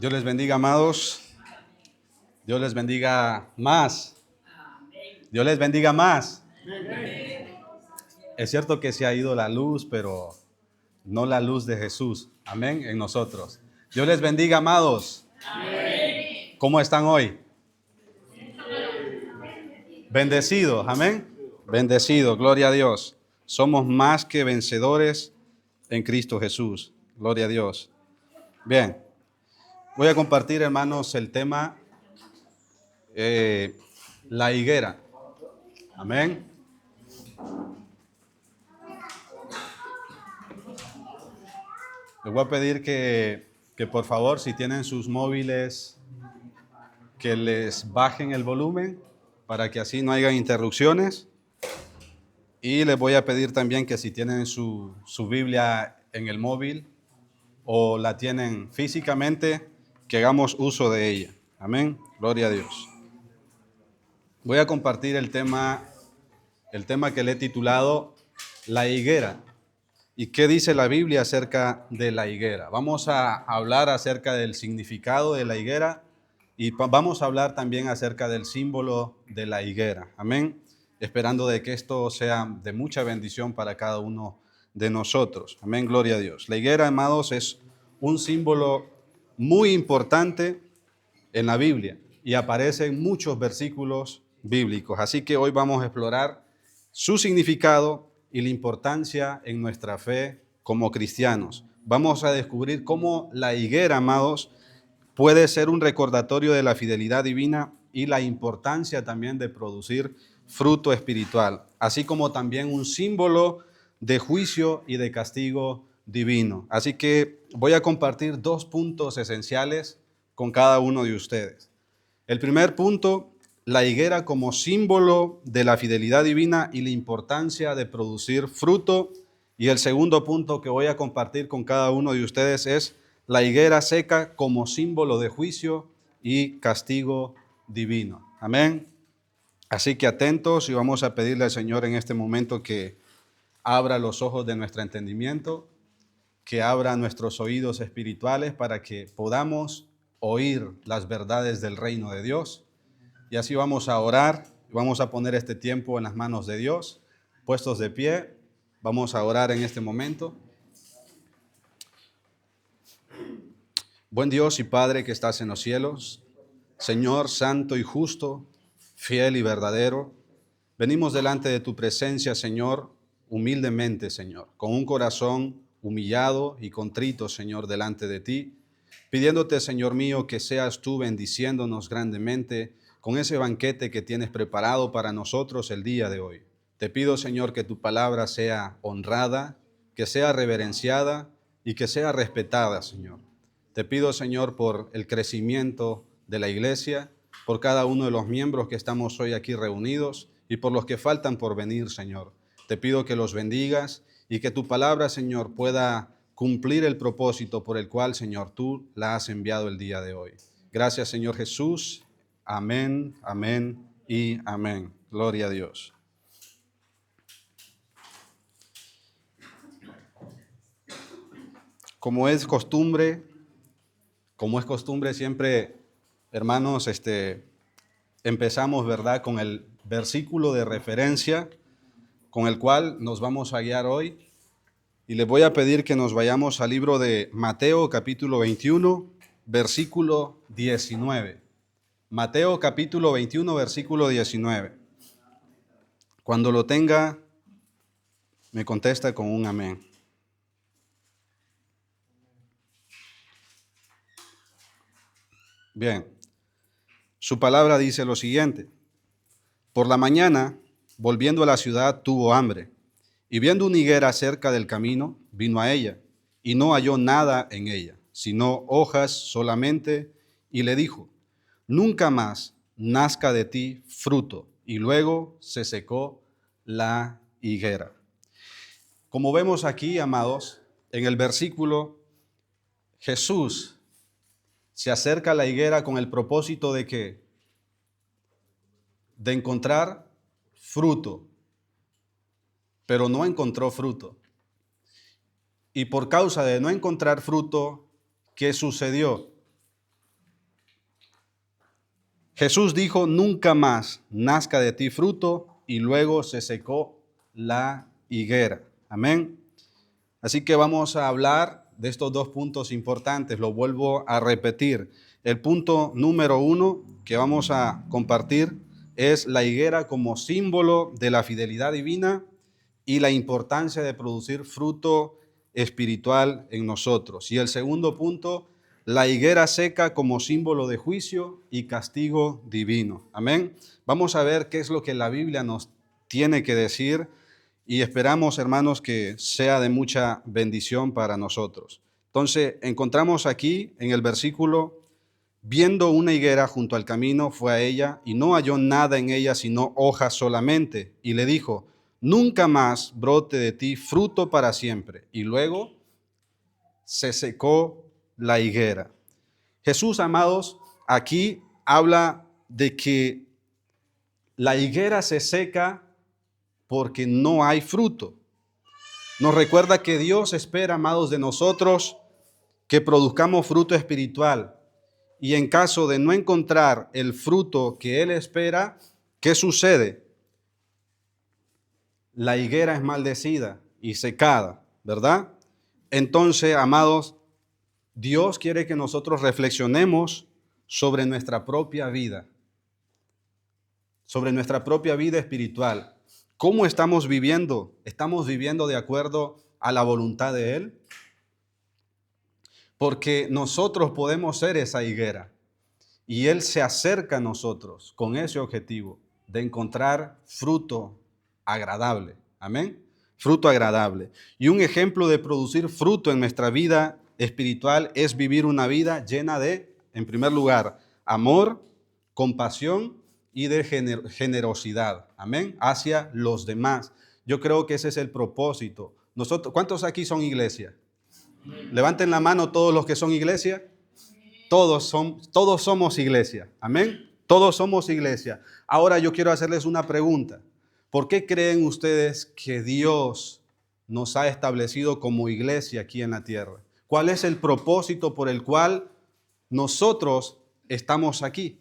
Dios les bendiga, amados. Dios les bendiga más. Dios les bendiga más. Es cierto que se ha ido la luz, pero no la luz de Jesús. Amén, en nosotros. Dios les bendiga, amados. ¿Cómo están hoy? Bendecidos, amén. Bendecidos, gloria a Dios. Somos más que vencedores en Cristo Jesús. Gloria a Dios. Bien, voy a compartir, hermanos, el tema la higuera. Amén. Les voy a pedir que por favor, si tienen sus móviles, que les bajen el volumen para que así no haya interrupciones. Y les voy a pedir también que si tienen su Biblia en el móvil o la tienen físicamente, que hagamos uso de ella. Amén. Gloria a Dios. Voy a compartir el tema que le he titulado La higuera. ¿Y qué dice la Biblia acerca de la higuera? Vamos a hablar acerca del significado de la higuera y vamos a hablar también acerca del símbolo de la higuera. Amén. Esperando de que esto sea de mucha bendición para cada uno de nosotros. Amén, gloria a Dios. La higuera, amados, es un símbolo muy importante en la Biblia y aparece en muchos versículos bíblicos. Así que hoy vamos a explorar su significado y la importancia en nuestra fe como cristianos. Vamos a descubrir cómo la higuera, amados, puede ser un recordatorio de la fidelidad divina y la importancia también de producir fruto espiritual, así como también un símbolo de juicio y de castigo divino. Así que voy a compartir 2 puntos esenciales con cada uno de ustedes. El primer punto, la higuera como símbolo de la fidelidad divina y la importancia de producir fruto. Y el segundo punto que voy a compartir con cada uno de ustedes es la higuera seca como símbolo de juicio y castigo divino. Amén. Así que atentos y vamos a pedirle al Señor en este momento que abra los ojos de nuestro entendimiento, que abra nuestros oídos espirituales para que podamos oír las verdades del reino de Dios. Y así vamos a orar, vamos a poner este tiempo en las manos de Dios, puestos de pie, vamos a orar en este momento. Buen Dios y Padre que estás en los cielos, Señor santo y justo, fiel y verdadero, venimos delante de tu presencia, Señor, humildemente, Señor, con un corazón humillado y contrito, Señor, delante de ti, pidiéndote, Señor mío, que seas tú bendiciéndonos grandemente con ese banquete que tienes preparado para nosotros el día de hoy. Te pido, Señor, que tu palabra sea honrada, que sea reverenciada y que sea respetada, Señor. Te pido, Señor, por el crecimiento de la iglesia, por cada uno de los miembros que estamos hoy aquí reunidos y por los que faltan por venir, Señor. Te pido que los bendigas y que tu palabra, Señor, pueda cumplir el propósito por el cual, Señor, tú la has enviado el día de hoy. Gracias, Señor Jesús. Amén, amén y amén. Gloria a Dios. Como es costumbre siempre, hermanos, empezamos, ¿verdad?, con el versículo de referencia con el cual nos vamos a guiar hoy. Y les voy a pedir que nos vayamos al libro de Mateo, capítulo 21, versículo 19. Mateo, capítulo 21, versículo 19. Cuando lo tenga, me contesta con un amén. Bien, su palabra dice lo siguiente. Por la mañana, volviendo a la ciudad, tuvo hambre, y viendo una higuera cerca del camino, vino a ella, y no halló nada en ella, sino hojas solamente, y le dijo, nunca más nazca de ti fruto. Y luego se secó la higuera. Como vemos aquí, amados, en el versículo, Jesús se acerca a la higuera con el propósito de que de encontrar fruto, pero no encontró fruto. Y por causa de no encontrar fruto, ¿qué sucedió? Jesús dijo, nunca más nazca de ti fruto, y luego se secó la higuera. Amén. Así que vamos a hablar de estos dos puntos importantes. Lo vuelvo a repetir. El punto número 1 que vamos a compartir es la higuera como símbolo de la fidelidad divina y la importancia de producir fruto espiritual en nosotros. Y el segundo punto, la higuera seca como símbolo de juicio y castigo divino. Amén. Vamos a ver qué es lo que la Biblia nos tiene que decir y esperamos, hermanos, que sea de mucha bendición para nosotros. Entonces, encontramos aquí en el versículo, viendo una higuera junto al camino, fue a ella y no halló nada en ella sino hojas solamente. Y le dijo, nunca más brote de ti fruto para siempre. Y luego se secó la higuera. Jesús, amados, aquí habla de que la higuera se seca porque no hay fruto. Nos recuerda que Dios espera, amados, de nosotros que produzcamos fruto espiritual. Y en caso de no encontrar el fruto que Él espera, ¿qué sucede? La higuera es maldecida y secada, ¿verdad? Entonces, amados, Dios quiere que nosotros reflexionemos sobre nuestra propia vida espiritual. ¿Cómo estamos viviendo? ¿Estamos viviendo de acuerdo a la voluntad de Él? Porque nosotros podemos ser esa higuera y Él se acerca a nosotros con ese objetivo de encontrar fruto agradable. Amén. Fruto agradable. Y un ejemplo de producir fruto en nuestra vida espiritual es vivir una vida llena de, en primer lugar, amor, compasión y de generosidad. Amén. Hacia los demás. Yo creo que ese es el propósito. Nosotros, ¿cuántos aquí son iglesia? Levanten la mano todos los que son iglesia. Todos somos iglesia. Amén. Todos somos iglesia. Ahora yo quiero hacerles una pregunta. ¿Por qué creen ustedes que Dios nos ha establecido como iglesia aquí en la tierra? ¿Cuál es el propósito por el cual nosotros estamos aquí?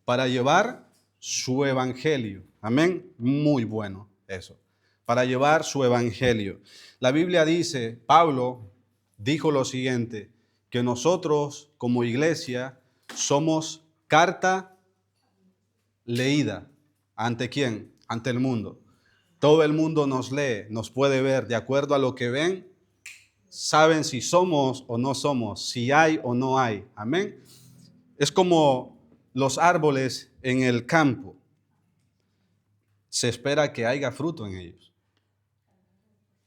Para llevar su evangelio. Amén. Muy bueno eso. Para llevar su evangelio. La Biblia dice, Pablo dijo lo siguiente, que nosotros como iglesia somos carta leída. ¿Ante quién? Ante el mundo. Todo el mundo nos lee, nos puede ver. De acuerdo a lo que ven, saben si somos o no somos, si hay o no hay. Amén. Es como los árboles en el campo. Se espera que haya fruto en ellos.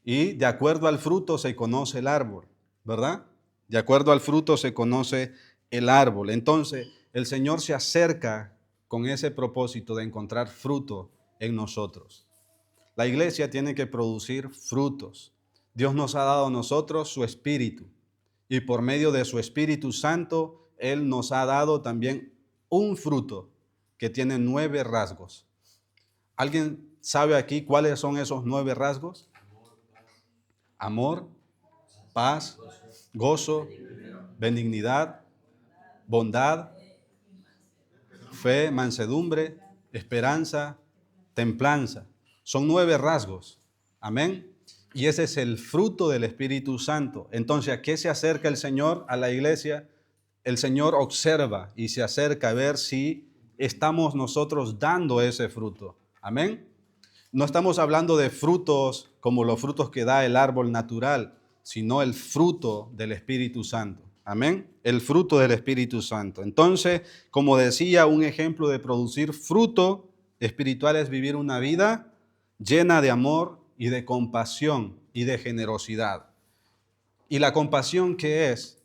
Y de acuerdo al fruto se conoce el árbol, ¿verdad? De acuerdo al fruto se conoce el árbol. Entonces, el Señor se acerca con ese propósito de encontrar fruto en nosotros. La iglesia tiene que producir frutos. Dios nos ha dado a nosotros su Espíritu. Y por medio de su Espíritu Santo, Él nos ha dado también un fruto que tiene 9 rasgos. ¿Alguien sabe aquí cuáles son esos 9 rasgos? Amor, paz, gozo, benignidad, bondad, fe, mansedumbre, esperanza, templanza. Son 9 rasgos. Amén. Y ese es el fruto del Espíritu Santo. Entonces, ¿a qué se acerca el Señor a la iglesia? El Señor observa y se acerca a ver si estamos nosotros dando ese fruto. Amén. No estamos hablando de frutos como los frutos que da el árbol natural, sino el fruto del Espíritu Santo. Amén. El fruto del Espíritu Santo. Entonces, como decía, un ejemplo de producir fruto espiritual es vivir una vida llena de amor y de compasión y de generosidad. ¿Y la compasión qué es?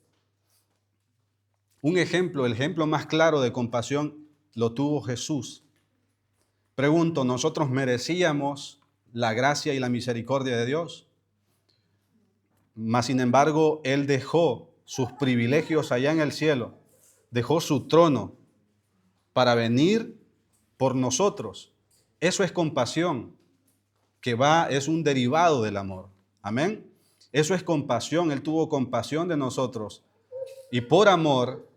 Un ejemplo, el ejemplo más claro de compasión lo tuvo Jesús. Pregunto, ¿nosotros merecíamos la gracia y la misericordia de Dios? Mas, sin embargo, Él dejó sus privilegios allá en el cielo, dejó su trono para venir por nosotros. Eso es compasión, es un derivado del amor. Amén. Eso es compasión. Él tuvo compasión de nosotros Y por amor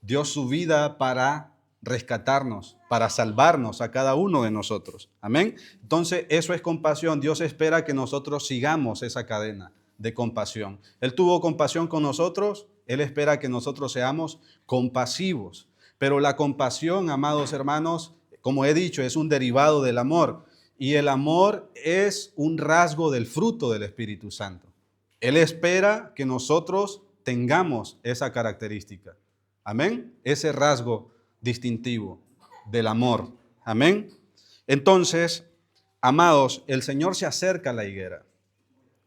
dio su vida para rescatarnos, para salvarnos a cada uno de nosotros. Amén. Entonces, eso es compasión. Dios espera que nosotros sigamos esa cadena de compasión. Él tuvo compasión con nosotros, Él espera que nosotros seamos compasivos. Pero la compasión, amados hermanos, como he dicho, es un derivado del amor. Y el amor es un rasgo del fruto del Espíritu Santo. Él espera que nosotros tengamos esa característica. Amén. Ese rasgo distintivo del amor. Amén. Entonces, amados, el Señor se acerca a la higuera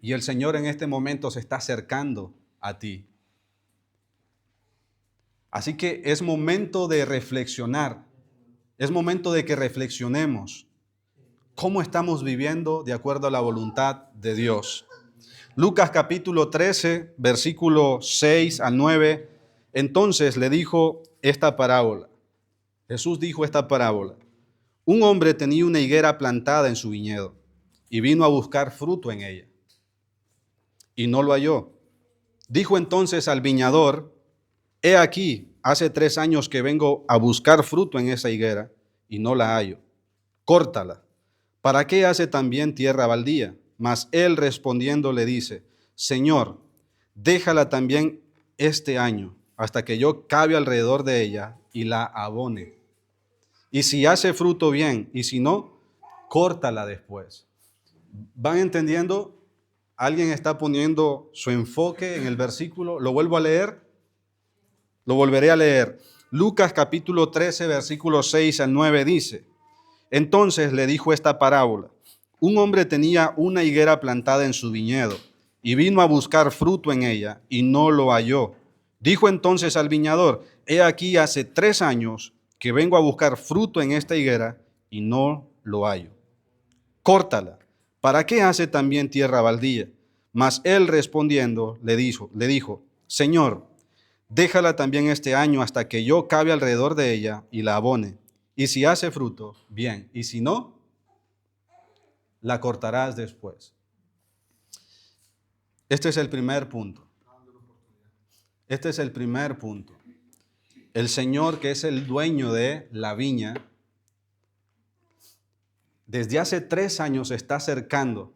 y el Señor en este momento se está acercando a ti. Así que es momento de reflexionar. Es momento de que reflexionemos cómo estamos viviendo de acuerdo a la voluntad de Dios. Lucas capítulo 13, versículo 6 al 9. Entonces le dijo esta parábola. Jesús dijo esta parábola. Un hombre tenía una higuera plantada en su viñedo y vino a buscar fruto en ella y no lo halló. Dijo entonces al viñador, he aquí, hace 3 años que vengo a buscar fruto en esa higuera y no la hallo. Córtala. ¿Para qué hace también tierra baldía? Mas él respondiendo le dice, Señor, déjala también este año, hasta que yo cabe alrededor de ella y la abone. Y si hace fruto bien, y si no, córtala después. ¿Van entendiendo? ¿Alguien está poniendo su enfoque en el versículo? ¿Lo vuelvo a leer? Lo volveré a leer. Lucas capítulo 13, versículos 6 al 9 dice, entonces le dijo esta parábola. Un hombre tenía una higuera plantada en su viñedo y vino a buscar fruto en ella y no lo halló. Dijo entonces al viñador, he aquí hace 3 años que vengo a buscar fruto en esta higuera y no lo hallo. Córtala. ¿Para qué hace también tierra baldía? Mas él respondiendo le dijo, Señor, déjala también este año hasta que yo cabe alrededor de ella y la abone. Y si hace fruto, bien. Y si no, la cortarás después. Este es el primer punto. Este es el primer punto. El Señor, que es el dueño de la viña, desde hace 3 años se está acercando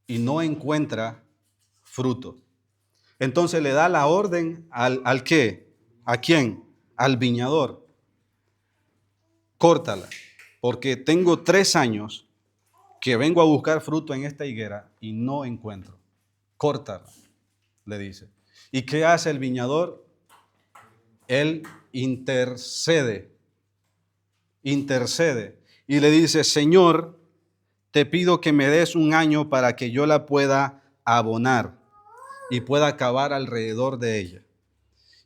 y no encuentra fruto. Entonces le da la orden al ¿qué? ¿A quién? Al viñador. Córtala, porque tengo 3 años que vengo a buscar fruto en esta higuera y no encuentro. Córtala, le dice. ¿Y qué hace el viñador? Él intercede y le dice, Señor, te pido que me des un año para que yo la pueda abonar y pueda acabar alrededor de ella.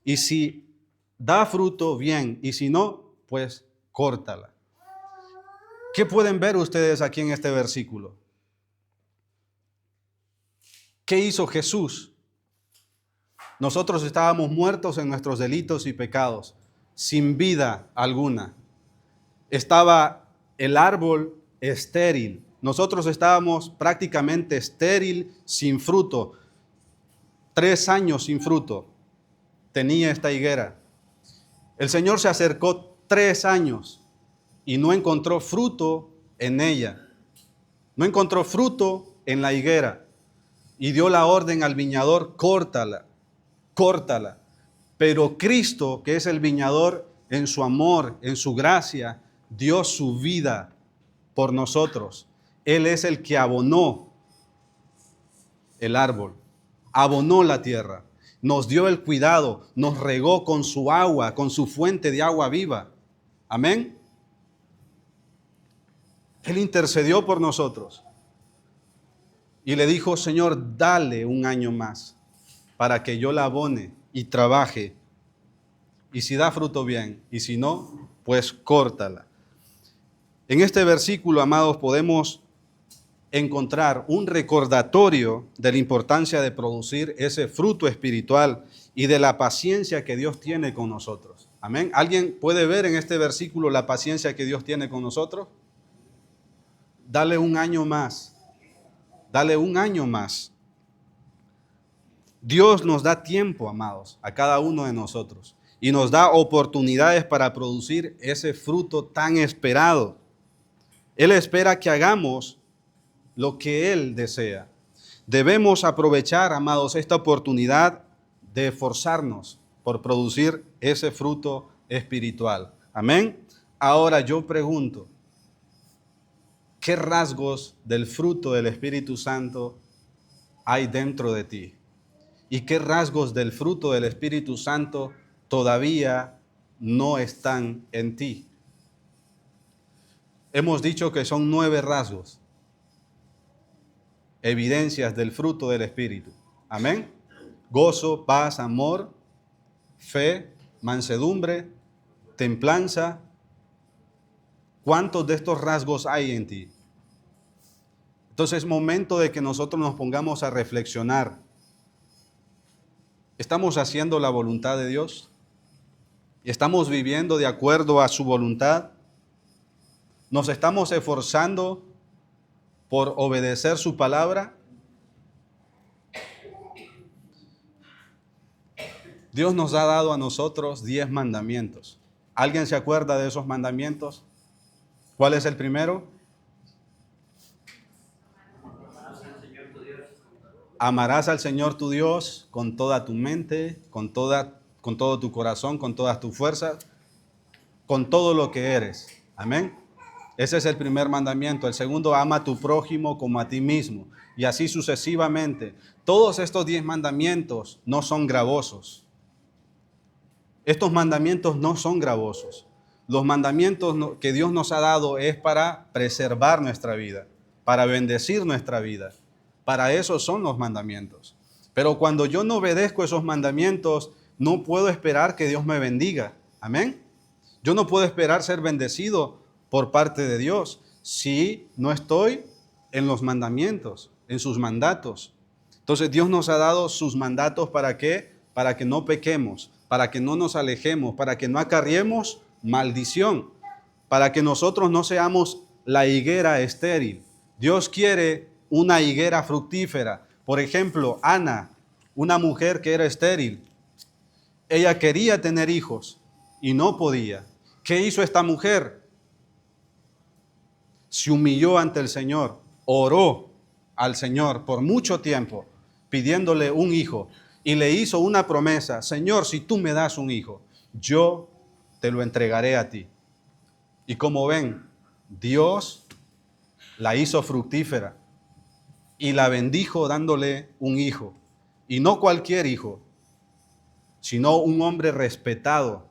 Y si da fruto, bien, y si no, pues córtala. ¿Qué pueden ver ustedes aquí en este versículo? ¿Qué hizo Jesús? Nosotros estábamos muertos en nuestros delitos y pecados, sin vida alguna. Estaba el árbol estéril. Nosotros estábamos prácticamente estéril, sin fruto. 3 años sin fruto tenía esta higuera. El Señor se acercó 3 años y no encontró fruto en ella. No encontró fruto en la higuera. Y dio la orden al viñador, córtala. Pero Cristo, que es el viñador, en su amor, en su gracia, dio su vida por nosotros. Él es el que abonó el árbol, abonó la tierra, nos dio el cuidado, nos regó con su agua, con su fuente de agua viva. Amén. Él intercedió por nosotros y le dijo, Señor, dale un año más para que yo la abone y trabaje. Y si da fruto, bien, y si no, pues córtala. En este versículo, amados, podemos encontrar un recordatorio de la importancia de producir ese fruto espiritual y de la paciencia que Dios tiene con nosotros. Amén. ¿Alguien puede ver en este versículo la paciencia que Dios tiene con nosotros? Dale un año más. Dale un año más. Dios nos da tiempo, amados, a cada uno de nosotros y nos da oportunidades para producir ese fruto tan esperado. Él espera que hagamos lo que Él desea. Debemos aprovechar, amados, esta oportunidad de esforzarnos por producir ese fruto espiritual. Amén. Ahora yo pregunto, ¿qué rasgos del fruto del Espíritu Santo hay dentro de ti? ¿Y qué rasgos del fruto del Espíritu Santo todavía no están en ti? Hemos dicho que son 9 rasgos, evidencias del fruto del Espíritu. Amén. Gozo, paz, amor, fe, mansedumbre, templanza. ¿Cuántos de estos rasgos hay en ti? Entonces es momento de que nosotros nos pongamos a reflexionar. ¿Estamos haciendo la voluntad de Dios? ¿Estamos viviendo de acuerdo a su voluntad? ¿Nos estamos esforzando por obedecer su palabra? Dios nos ha dado a nosotros 10 mandamientos. ¿Alguien se acuerda de esos mandamientos? ¿Cuál es el primero? Amarás al Señor tu Dios con toda tu mente, con todo tu corazón, con todas tus fuerzas, con todo lo que eres. Amén. Ese es el primer mandamiento. El segundo, ama a tu prójimo como a ti mismo. Y así sucesivamente. Todos estos 10 mandamientos no son gravosos. Estos mandamientos no son gravosos. Los mandamientos que Dios nos ha dado es para preservar nuestra vida, para bendecir nuestra vida. Para eso son los mandamientos. Pero cuando yo no obedezco esos mandamientos, no puedo esperar que Dios me bendiga. Amén. Yo no puedo esperar ser bendecido por parte de Dios si no estoy en los mandamientos, en sus mandatos. Entonces Dios nos ha dado sus mandatos ¿para qué? Para que no pequemos, para que no nos alejemos, para que no acarriemos maldición, para que nosotros no seamos la higuera estéril. Dios quiere una higuera fructífera. Por ejemplo, Ana, una mujer que era estéril. Ella quería tener hijos y no podía. ¿Qué hizo esta mujer? Se humilló ante el Señor, oró al Señor por mucho tiempo, pidiéndole un hijo, y le hizo una promesa: Señor, si tú me das un hijo, yo te lo entregaré a ti. Y como ven, Dios la hizo fructífera y la bendijo dándole un hijo, y no cualquier hijo, sino un hombre respetado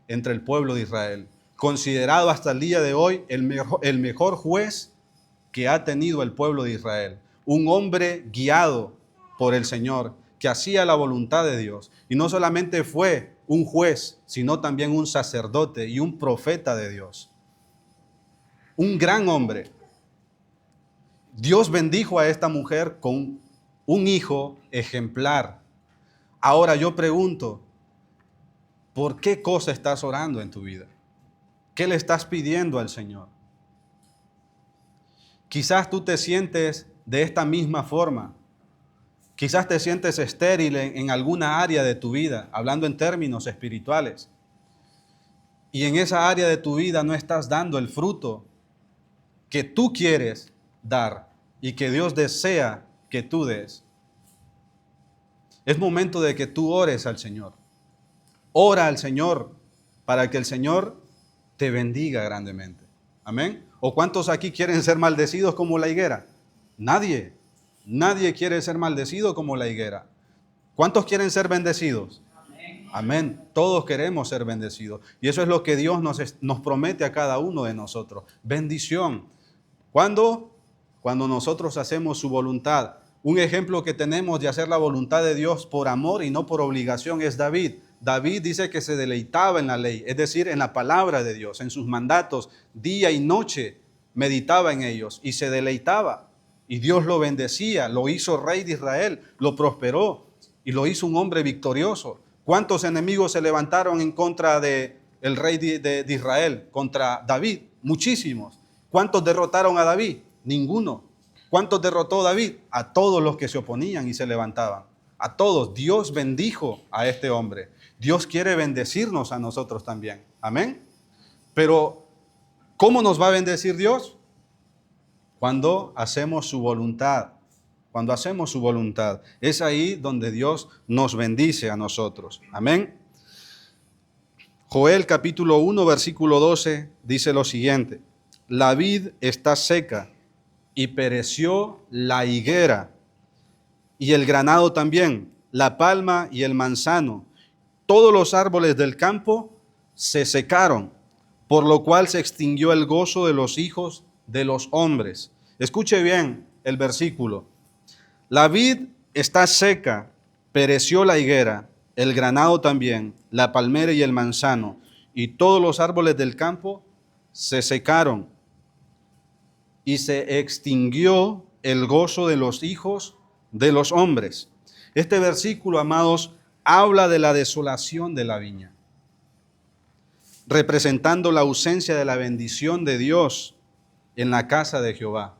entre el pueblo de Israel, considerado hasta el día de hoy el mejor juez que ha tenido el pueblo de Israel. Un hombre guiado por el Señor, que hacía la voluntad de Dios. Y no solamente fue un juez, sino también un sacerdote y un profeta de Dios. Un gran hombre. Dios bendijo a esta mujer con un hijo ejemplar. Ahora yo pregunto, ¿por qué cosa estás orando en tu vida? ¿Qué le estás pidiendo al Señor? Quizás tú te sientes de esta misma forma. Quizás te sientes estéril en alguna área de tu vida, hablando en términos espirituales. Y en esa área de tu vida no estás dando el fruto que tú quieres dar y que Dios desea que tú des. Es momento de que tú ores al Señor. Ora al Señor para que el Señor te bendiga grandemente. Amén. ¿O cuántos aquí quieren ser maldecidos como la higuera? Nadie. Nadie quiere ser maldecido como la higuera. ¿Cuántos quieren ser bendecidos? Amén. Amén. Todos queremos ser bendecidos. Y eso es lo que Dios nos promete a cada uno de nosotros. Bendición. ¿Cuándo? Cuando nosotros hacemos su voluntad. Un ejemplo que tenemos de hacer la voluntad de Dios por amor y no por obligación es David. David dice que se deleitaba en la ley, es decir, en la palabra de Dios, en sus mandatos, día y noche meditaba en ellos y se deleitaba. Y Dios lo bendecía, lo hizo rey de Israel, lo prosperó y lo hizo un hombre victorioso. ¿Cuántos enemigos se levantaron en contra del rey de Israel, contra David? Muchísimos. ¿Cuántos derrotaron a David? Ninguno. ¿Cuántos derrotó David? A todos los que se oponían y se levantaban. a todos. Dios bendijo a este hombre. Dios quiere bendecirnos a nosotros también. Amén. Pero, ¿cómo nos va a bendecir Dios? Cuando hacemos su voluntad. Cuando hacemos su voluntad. Es ahí donde Dios nos bendice a nosotros. Amén. Joel capítulo 1, versículo 12 dice lo siguiente: la vid está seca y pereció la higuera y el granado también, la palma y el manzano. Todos los árboles del campo se secaron, por lo cual se extinguió el gozo de los hijos de los hombres. Escuche bien el versículo. La vid está seca, pereció la higuera, el granado también, la palmera y el manzano, y todos los árboles del campo se secaron, y se extinguió el gozo de los hijos de los hombres. Este versículo, amados, habla de la desolación de la viña, representando la ausencia de la bendición de Dios en la casa de Jehová.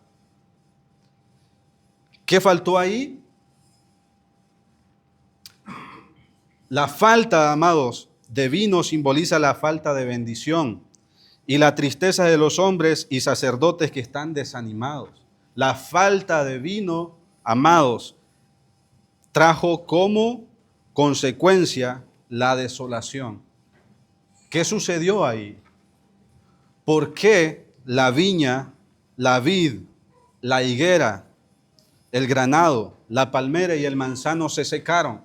¿Qué faltó ahí? La falta, amados, de vino simboliza la falta de bendición y la tristeza de los hombres y sacerdotes que están desanimados. La falta de vino, amados, trajo como consecuencia la desolación. ¿Qué sucedió ahí? ¿Por qué la viña, la vid, la higuera, el granado, la palmera y el manzano se secaron?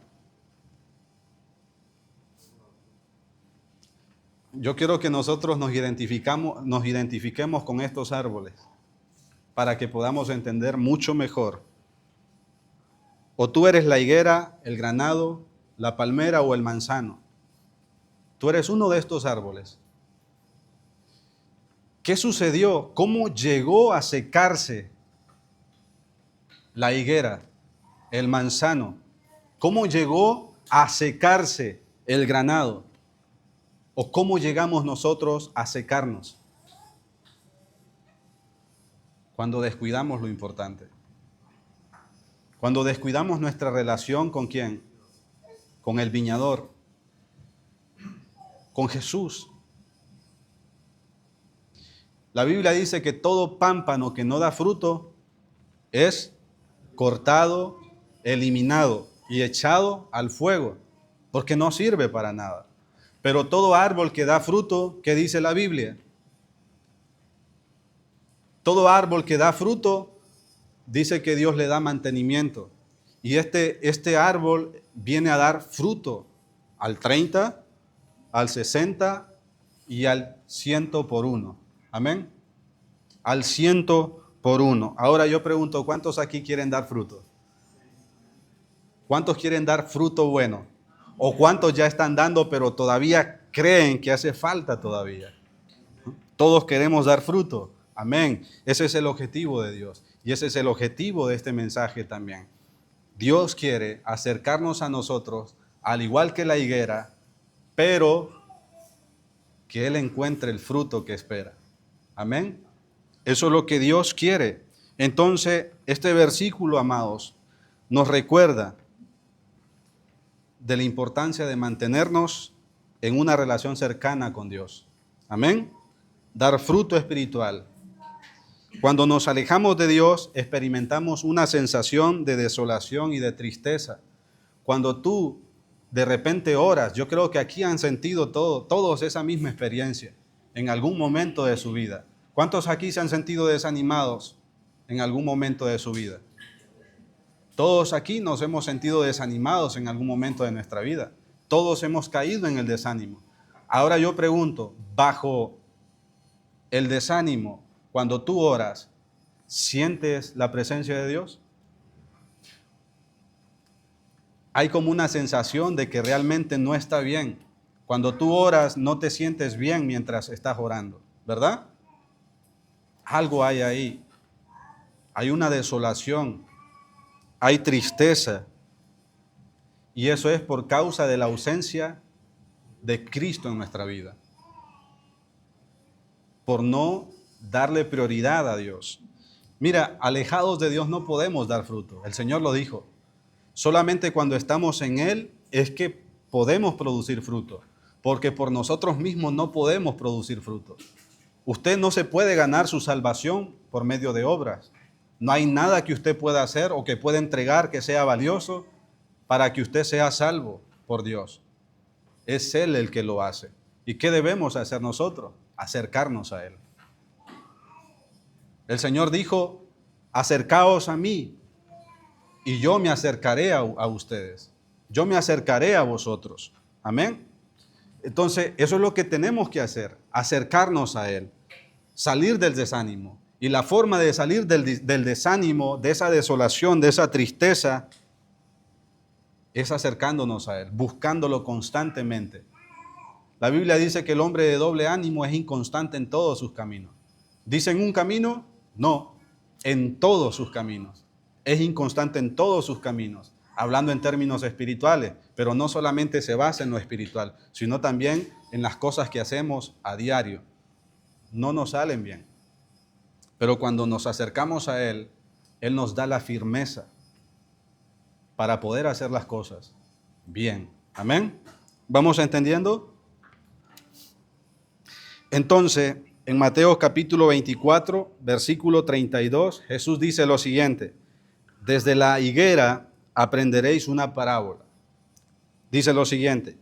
Yo quiero que nosotros nos identifiquemos con estos árboles para que podamos entender mucho mejor. O tú eres la higuera, el granado, la palmera o el manzano. Tú eres uno de estos árboles. ¿Qué sucedió? ¿Cómo llegó a secarse la higuera, el manzano? ¿Cómo llegó a secarse el granado? ¿O cómo llegamos nosotros a secarnos? Cuando descuidamos lo importante. Cuando descuidamos nuestra relación ¿con quién? Con el viñador, con Jesús. La Biblia dice que todo pámpano que no da fruto es cortado, eliminado y echado al fuego, porque no sirve para nada. Pero todo árbol que da fruto, ¿qué dice la Biblia? Todo árbol que da fruto, dice que Dios le da mantenimiento. Y este árbol viene a dar fruto al 30, al 60 y al 100 por uno. Amén. Al 100 por uno. Ahora yo pregunto, ¿cuántos aquí quieren dar fruto? ¿Cuántos quieren dar fruto bueno? ¿O cuántos ya están dando pero todavía creen que hace falta todavía? Todos queremos dar fruto. Amén. Ese es el objetivo de Dios. Y ese es el objetivo de este mensaje también. Dios quiere acercarnos a nosotros, al igual que la higuera, pero que Él encuentre el fruto que espera. Amén. Eso es lo que Dios quiere. Entonces, este versículo, amados, nos recuerda de la importancia de mantenernos en una relación cercana con Dios. Amén. Dar fruto espiritual. Cuando nos alejamos de Dios, experimentamos una sensación de desolación y de tristeza. Cuando tú de repente oras, yo creo que aquí han sentido todos esa misma experiencia en algún momento de su vida. ¿Cuántos aquí se han sentido desanimados en algún momento de su vida? Todos aquí nos hemos sentido desanimados en algún momento de nuestra vida. Todos hemos caído en el desánimo. Ahora yo pregunto, bajo el desánimo, cuando tú oras, ¿sientes la presencia de Dios? Hay como una sensación de que realmente no está bien. Cuando tú oras, no te sientes bien mientras estás orando, ¿verdad? Algo hay ahí. Hay una desolación, hay tristeza. Y eso es por causa de la ausencia de Cristo en nuestra vida. Por no darle prioridad a Dios. Mira, alejados de Dios no podemos dar fruto. El Señor lo dijo. Solamente cuando estamos en Él es que podemos producir fruto, porque por nosotros mismos no podemos producir fruto. Usted no se puede ganar su salvación por medio de obras. No hay nada que usted pueda hacer o que pueda entregar que sea valioso para que usted sea salvo por Dios. Es Él el que lo hace. ¿Y qué debemos hacer nosotros? Acercarnos a Él. El Señor dijo, acercaos a mí y yo me acercaré a ustedes. Yo me acercaré a vosotros. Amén. Entonces, eso es lo que tenemos que hacer, acercarnos a Él, salir del desánimo. Y la forma de salir del desánimo, de esa desolación, de esa tristeza, es acercándonos a Él, buscándolo constantemente. La Biblia dice que el hombre de doble ánimo es inconstante en todos sus caminos. ¿Dice en un camino? No, en todos sus caminos. Es inconstante en todos sus caminos, hablando en términos espirituales, pero no solamente se basa en lo espiritual, sino también en las cosas que hacemos a diario. No nos salen bien, pero cuando nos acercamos a Él, Él nos da la firmeza para poder hacer las cosas bien. Amén. ¿Vamos entendiendo? Entonces, en Mateo capítulo 24, versículo 32, Jesús dice lo siguiente: desde la higuera aprenderéis una parábola. Dice lo siguiente: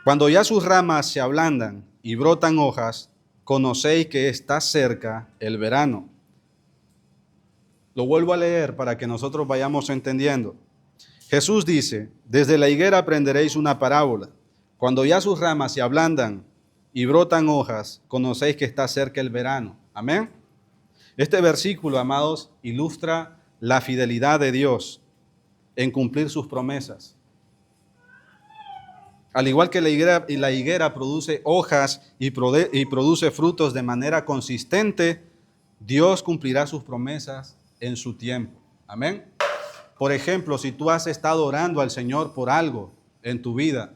cuando ya sus ramas se ablandan y brotan hojas, conocéis que está cerca el verano. Lo vuelvo a leer para que nosotros vayamos entendiendo. Jesús dice, desde la higuera aprenderéis una parábola. Cuando ya sus ramas se ablandan y brotan hojas, conocéis que está cerca el verano. Amén. Este versículo, amados, ilustra la fidelidad de Dios en cumplir sus promesas. Al igual que la higuera produce hojas y produce frutos de manera consistente, Dios cumplirá sus promesas en su tiempo. Amén. Por ejemplo, si tú has estado orando al Señor por algo en tu vida,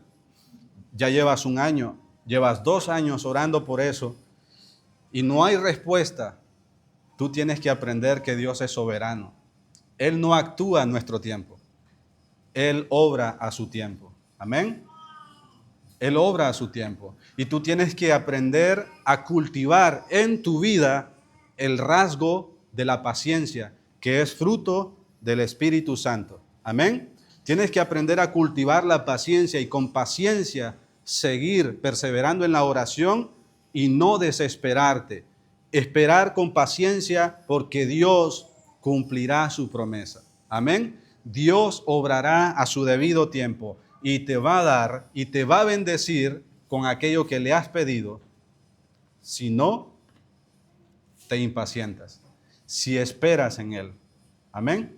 ya llevas 1 año, llevas 2 años orando por eso y no hay respuesta, tú tienes que aprender que Dios es soberano. Él no actúa en nuestro tiempo. Él obra a su tiempo. Amén. Él obra a su tiempo. Y tú tienes que aprender a cultivar en tu vida el rasgo de la paciencia, que es fruto del Espíritu Santo. Amén. Tienes que aprender a cultivar la paciencia y con paciencia seguir perseverando en la oración y no desesperarte. Esperar con paciencia porque Dios cumplirá su promesa. Amén. Dios obrará a su debido tiempo y te va a dar y te va a bendecir con aquello que le has pedido. Si no, te impacientas. Si esperas en Él. Amén.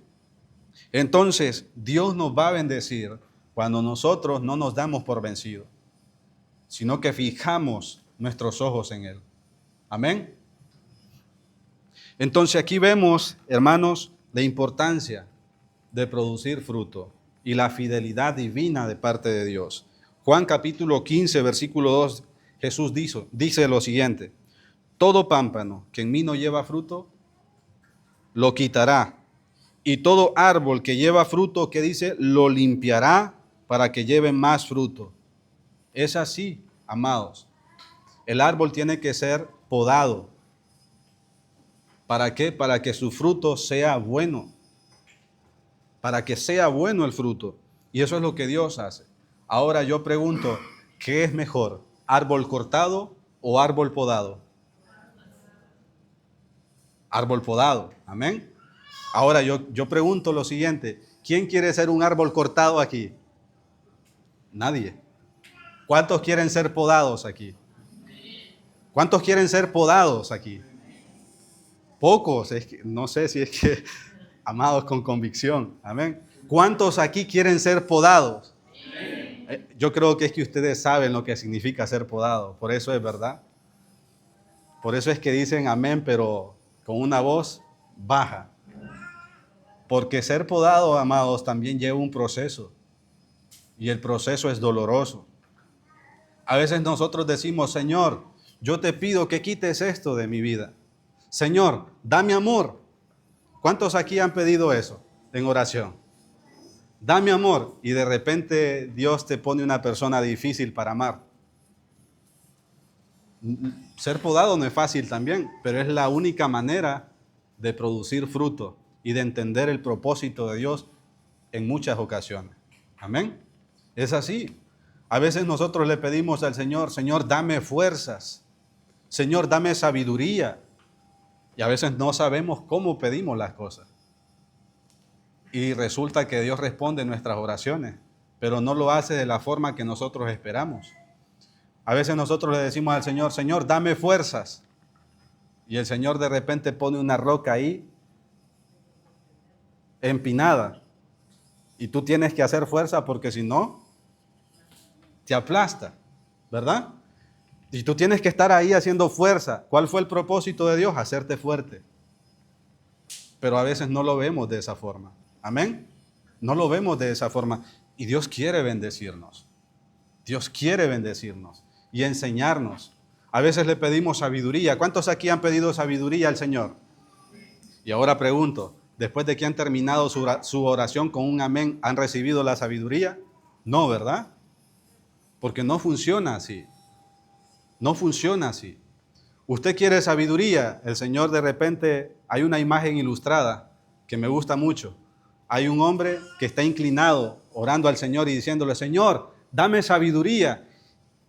Entonces, Dios nos va a bendecir cuando nosotros no nos damos por vencidos, sino que fijamos nuestros ojos en Él. Amén. Entonces aquí vemos, hermanos, la importancia de producir fruto y la fidelidad divina de parte de Dios. Juan capítulo 15, versículo 2, Jesús dice lo siguiente: todo pámpano que en mí no lleva fruto, lo quitará. Y todo árbol que lleva fruto, ¿qué dice? Lo limpiará para que lleve más fruto. Es así, amados. El árbol tiene que ser podado. ¿Para qué? Para que su fruto sea bueno. Para que sea bueno el fruto. Y eso es lo que Dios hace. Ahora yo pregunto, ¿qué es mejor? ¿Árbol cortado o árbol podado? Árbol podado. Amén. Ahora yo pregunto lo siguiente, ¿quién quiere ser un árbol cortado aquí? Nadie. ¿Cuántos quieren ser podados aquí? ¿Cuántos quieren ser podados aquí? Pocos, no sé si es que, amados con convicción, amén. ¿Cuántos aquí quieren ser podados? Yo creo que es que ustedes saben lo que significa ser podado, por eso es verdad. Por eso es que dicen amén, pero con una voz baja. Porque ser podado, amados, también lleva un proceso. Y el proceso es doloroso. A veces nosotros decimos, Señor, yo te pido que quites esto de mi vida. Señor, dame amor. ¿Cuántos aquí han pedido eso en oración? dame amor, y de repente Dios te pone una persona difícil para amar. Ser podado no es fácil también, pero es la única manera de producir fruto y de entender el propósito de Dios en muchas ocasiones. Amén. Es así. A veces nosotros le pedimos al Señor, Señor, dame fuerzas. Señor, dame sabiduría. Y a veces no sabemos cómo pedimos las cosas. Y resulta que Dios responde nuestras oraciones, pero no lo hace de la forma que nosotros esperamos. A veces nosotros le decimos al Señor, Señor, dame fuerzas. Y el Señor de repente pone una roca ahí, empinada. Y tú tienes que hacer fuerza porque si no, te aplasta, ¿verdad? Y tú tienes que estar ahí haciendo fuerza. ¿Cuál fue el propósito de Dios? Hacerte fuerte. Pero a veces no lo vemos de esa forma. Amén. No lo vemos de esa forma. Y Dios quiere bendecirnos. Dios quiere bendecirnos y enseñarnos. A veces le pedimos sabiduría. ¿Cuántos aquí han pedido sabiduría al Señor? Y ahora pregunto, después de que han terminado su oración con un amén, ¿han recibido la sabiduría? No, ¿verdad? Porque no funciona así. No funciona así. Usted quiere sabiduría. El Señor de repente, hay una imagen ilustrada que me gusta mucho. Hay un hombre que está inclinado orando al Señor y diciéndole, Señor, dame sabiduría.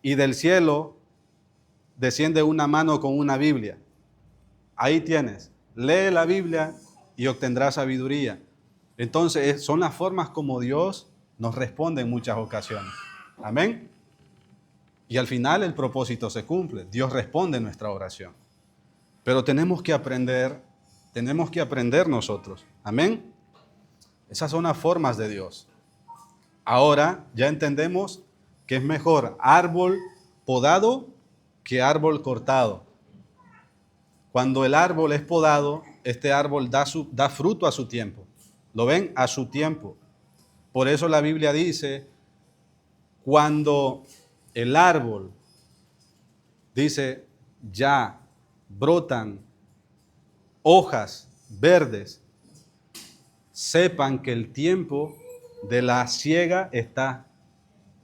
Y del cielo desciende una mano con una Biblia. Ahí tienes. Lee la Biblia y obtendrás sabiduría. Entonces, son las formas como Dios nos responde en muchas ocasiones. Amén. Y al final el propósito se cumple. Dios responde nuestra oración. Pero tenemos que aprender nosotros. Amén. Esas son las formas de Dios. Ahora ya entendemos que es mejor árbol podado que árbol cortado. Cuando el árbol es podado, este árbol da fruto a su tiempo. ¿Lo ven? A su tiempo. Por eso la Biblia dice, cuando el árbol, dice, ya brotan hojas verdes, sepan que el tiempo de la siega está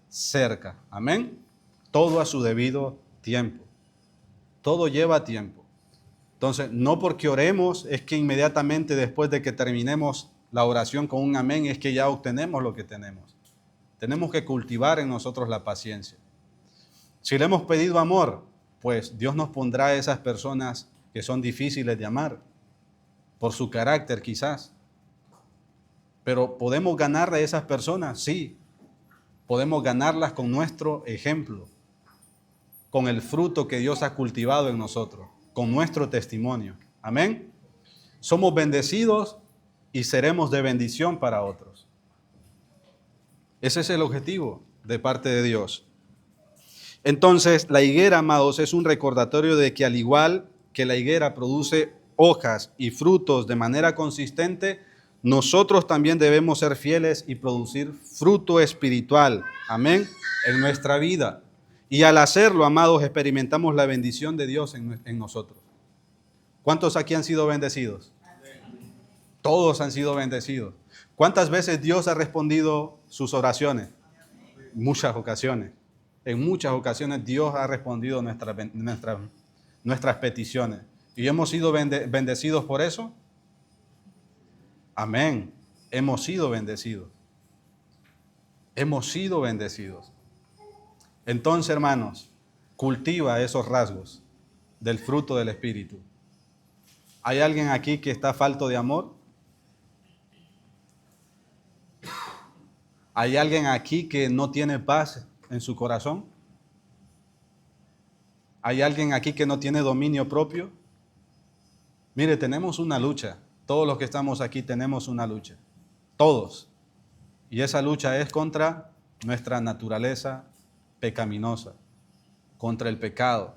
cerca. Amén. Todo a su debido tiempo. Todo lleva tiempo. Entonces, no porque oremos es que inmediatamente después de que terminemos la oración con un amén es que ya obtenemos lo que tenemos. Tenemos que cultivar en nosotros la paciencia. Si le hemos pedido amor, pues Dios nos pondrá a esas personas que son difíciles de amar, por su carácter quizás. Pero ¿podemos ganar a esas personas? Sí. Podemos ganarlas con nuestro ejemplo, con el fruto que Dios ha cultivado en nosotros, con nuestro testimonio. Amén. Somos bendecidos y seremos de bendición para otros. Ese es el objetivo de parte de Dios. Entonces, la higuera, amados, es un recordatorio de que al igual que la higuera produce hojas y frutos de manera consistente, nosotros también debemos ser fieles y producir fruto espiritual, amén, en nuestra vida. Y al hacerlo, amados, experimentamos la bendición de Dios en nosotros. ¿Cuántos aquí han sido bendecidos? Todos han sido bendecidos. ¿Cuántas veces Dios ha respondido sus oraciones? Muchas ocasiones. En muchas ocasiones Dios ha respondido nuestras peticiones. ¿Y hemos sido bendecidos por eso? Amén. Hemos sido bendecidos. Hemos sido bendecidos. Entonces, hermanos, cultiva esos rasgos del fruto del Espíritu. ¿Hay alguien aquí que está falto de amor? ¿Hay alguien aquí que no tiene paz en su corazón? ¿Hay alguien aquí que no tiene dominio propio? Mire, tenemos una lucha. Todos los que estamos aquí tenemos una lucha. Todos. Y esa lucha es contra nuestra naturaleza pecaminosa, contra el pecado.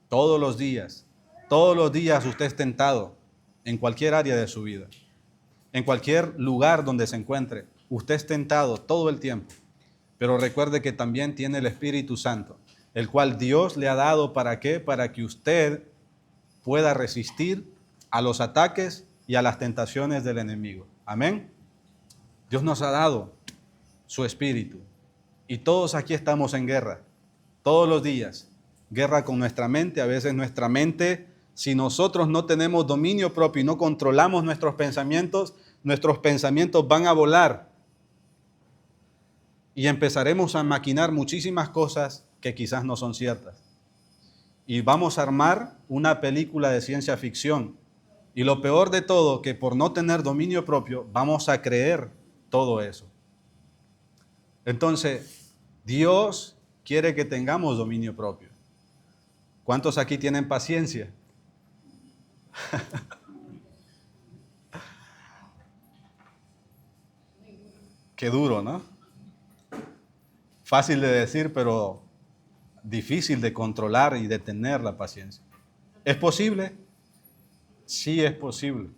Todos los días usted es tentado en cualquier área de su vida. En cualquier lugar donde se encuentre, usted es tentado todo el tiempo. Pero recuerde que también tiene el Espíritu Santo, el cual Dios le ha dado, ¿para qué? Para que usted pueda resistir a los ataques y a las tentaciones del enemigo. Amén. Dios nos ha dado su espíritu. Y todos aquí estamos en guerra, todos los días. Guerra con nuestra mente. A veces nuestra mente, si nosotros no tenemos dominio propio y no controlamos nuestros pensamientos van a volar. Y empezaremos a maquinar muchísimas cosas que quizás no son ciertas. Y vamos a armar una película de ciencia ficción. Y lo peor de todo, que por no tener dominio propio, vamos a creer todo eso. Entonces, Dios quiere que tengamos dominio propio. ¿Cuántos aquí tienen paciencia? Qué duro, ¿no? Fácil de decir, pero difícil de controlar y de tener la paciencia. ¿Es posible? Sí es posible.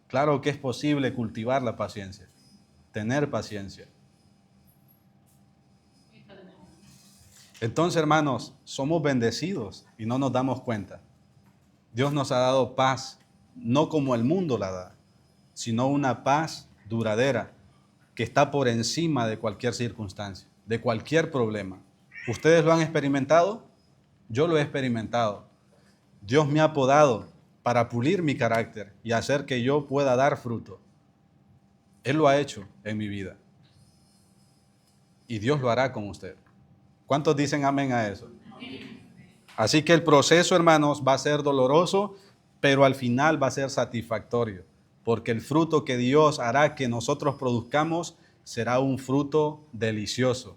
Claro que es posible cultivar la paciencia, tener paciencia. Entonces, hermanos, somos bendecidos y no nos damos cuenta. Dios nos ha dado paz, no como el mundo la da, sino una paz duradera que está por encima de cualquier circunstancia, de cualquier problema. ¿Ustedes lo han experimentado? Yo lo he experimentado. Dios me ha podado para pulir mi carácter y hacer que yo pueda dar fruto. Él lo ha hecho en mi vida. Y Dios lo hará con usted. ¿Cuántos dicen amén a eso? Así que el proceso, hermanos, va a ser doloroso, pero al final va a ser satisfactorio, porque el fruto que Dios hará que nosotros produzcamos será un fruto delicioso,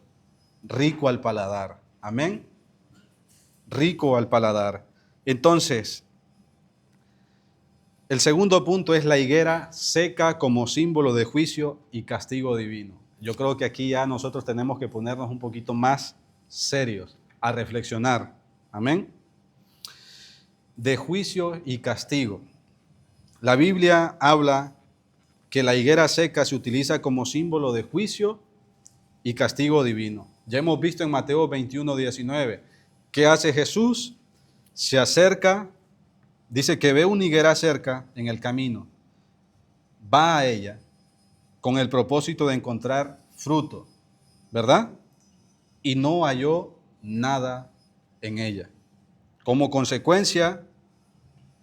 rico al paladar. Amén. Rico al paladar. Entonces, el segundo punto es la higuera seca como símbolo de juicio y castigo divino. Yo creo que aquí ya nosotros tenemos que ponernos un poquito más serios, a reflexionar. Amén. De juicio y castigo. La Biblia habla que la higuera seca se utiliza como símbolo de juicio y castigo divino. Ya hemos visto en Mateo 21:19. ¿Qué hace Jesús? Se acerca, dice que ve una higuera cerca en el camino. Va a ella con el propósito de encontrar fruto, ¿verdad? Y no halló nada en ella. Como consecuencia,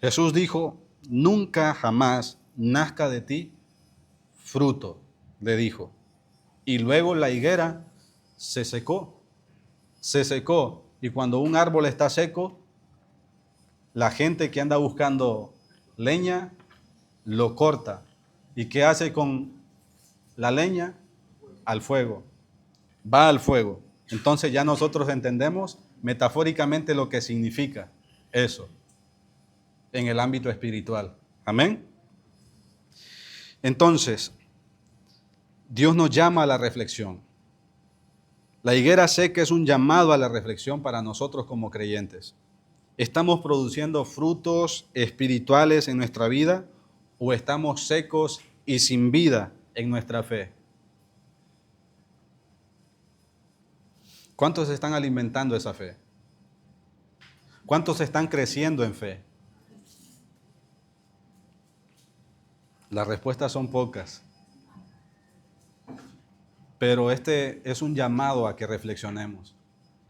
Jesús dijo, nunca jamás nazca de ti fruto, le dijo. Y luego la higuera se secó. Y cuando un árbol está seco, la gente que anda buscando leña lo corta. ¿Y qué hace con la leña? Al fuego. Va al fuego. Entonces ya nosotros entendemos metafóricamente lo que significa eso en el ámbito espiritual. Amén. Entonces, Dios nos llama a la reflexión. La higuera seca es un llamado a la reflexión para nosotros como creyentes. ¿Estamos produciendo frutos espirituales en nuestra vida o estamos secos y sin vida en nuestra fe? ¿Cuántos están alimentando esa fe? ¿Cuántos están creciendo en fe? Las respuestas son pocas. Pero este es un llamado a que reflexionemos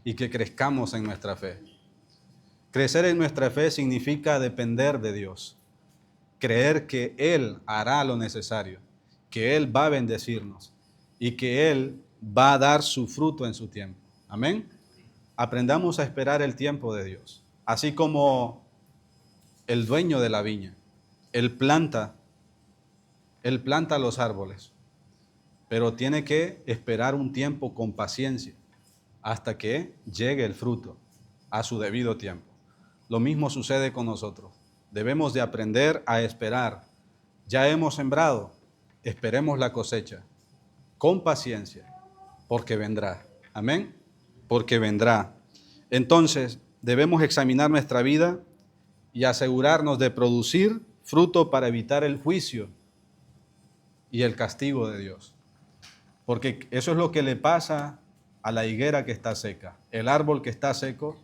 y que crezcamos en nuestra fe. Crecer en nuestra fe significa depender de Dios, creer que Él hará lo necesario, que Él va a bendecirnos y que Él va a dar su fruto en su tiempo. Amén. Aprendamos a esperar el tiempo de Dios, así como el dueño de la viña. Él planta los árboles, pero tiene que esperar un tiempo con paciencia hasta que llegue el fruto a su debido tiempo. Lo mismo sucede con nosotros. Debemos de aprender a esperar. Ya hemos sembrado, esperemos la cosecha con paciencia, porque vendrá. Amén. Porque vendrá. Entonces, debemos examinar nuestra vida y asegurarnos de producir fruto para evitar el juicio y el castigo de Dios. Porque eso es lo que le pasa a la higuera que está seca. El árbol que está seco,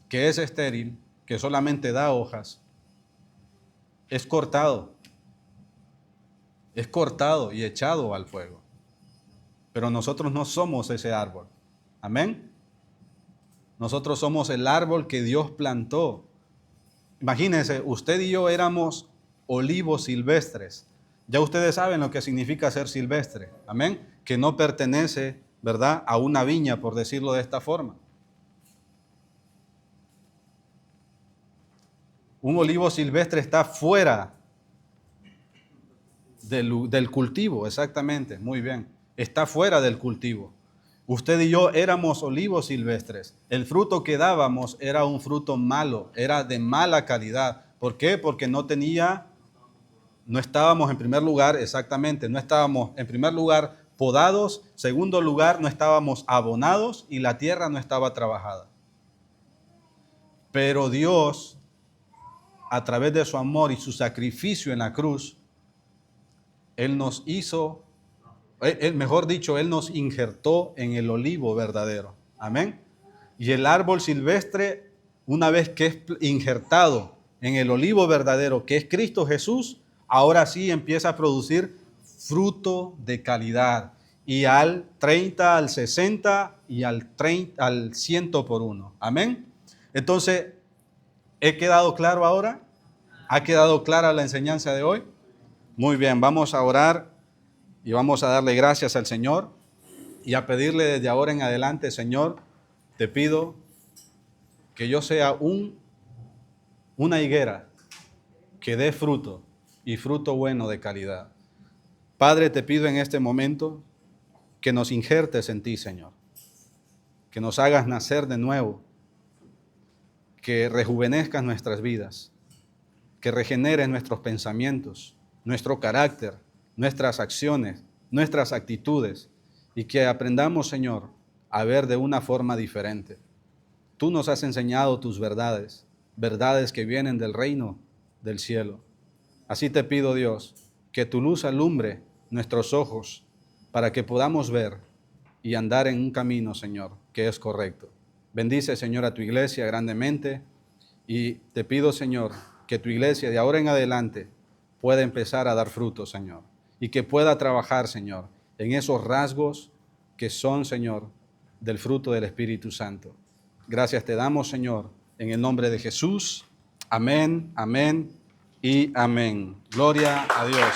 que es estéril, que solamente da hojas, es cortado y echado al fuego. Pero nosotros no somos ese árbol. Amén. Nosotros somos el árbol que Dios plantó. Imagínense, usted y yo éramos olivos silvestres. Ya ustedes saben lo que significa ser silvestre. Amén. Que no pertenece, ¿verdad?, a una viña, por decirlo de esta forma. Un olivo silvestre está fuera del cultivo, exactamente, muy bien. Está fuera del cultivo. Usted y yo éramos olivos silvestres. El fruto que dábamos era un fruto malo, era de mala calidad. ¿Por qué? Porque no estábamos en primer lugar, exactamente, no estábamos en primer lugar podados, segundo lugar no estábamos abonados y la tierra no estaba trabajada. Pero Dios, a través de su amor y su sacrificio en la cruz, Él nos hizo, mejor dicho, Él nos injertó en el olivo verdadero. Amén. Y el árbol silvestre, una vez que es injertado en el olivo verdadero, que es Cristo Jesús, ahora sí empieza a producir fruto de calidad. Y al 30, al 60 y al 100 por uno. Amén. Entonces, ¿he quedado claro ahora? ¿Ha quedado clara la enseñanza de hoy? Muy bien, vamos a orar y vamos a darle gracias al Señor y a pedirle desde ahora en adelante: Señor, te pido que yo sea una higuera que dé fruto y fruto bueno de calidad. Padre, te pido en este momento que nos injertes en ti, Señor, que nos hagas nacer de nuevo, que rejuvenezcas nuestras vidas, que regeneres nuestros pensamientos, nuestro carácter, nuestras acciones, nuestras actitudes, y que aprendamos, Señor, a ver de una forma diferente. Tú nos has enseñado tus verdades, verdades que vienen del reino del cielo. Así te pido, Dios, que tu luz alumbre nuestros ojos para que podamos ver y andar en un camino, Señor, que es correcto. Bendice, Señor, a tu iglesia grandemente y te pido, Señor, que tu iglesia de ahora en adelante pueda empezar a dar fruto, Señor, y que pueda trabajar, Señor, en esos rasgos que son, Señor, del fruto del Espíritu Santo. Gracias te damos, Señor, en el nombre de Jesús. Amén, amén y amén. Gloria a Dios.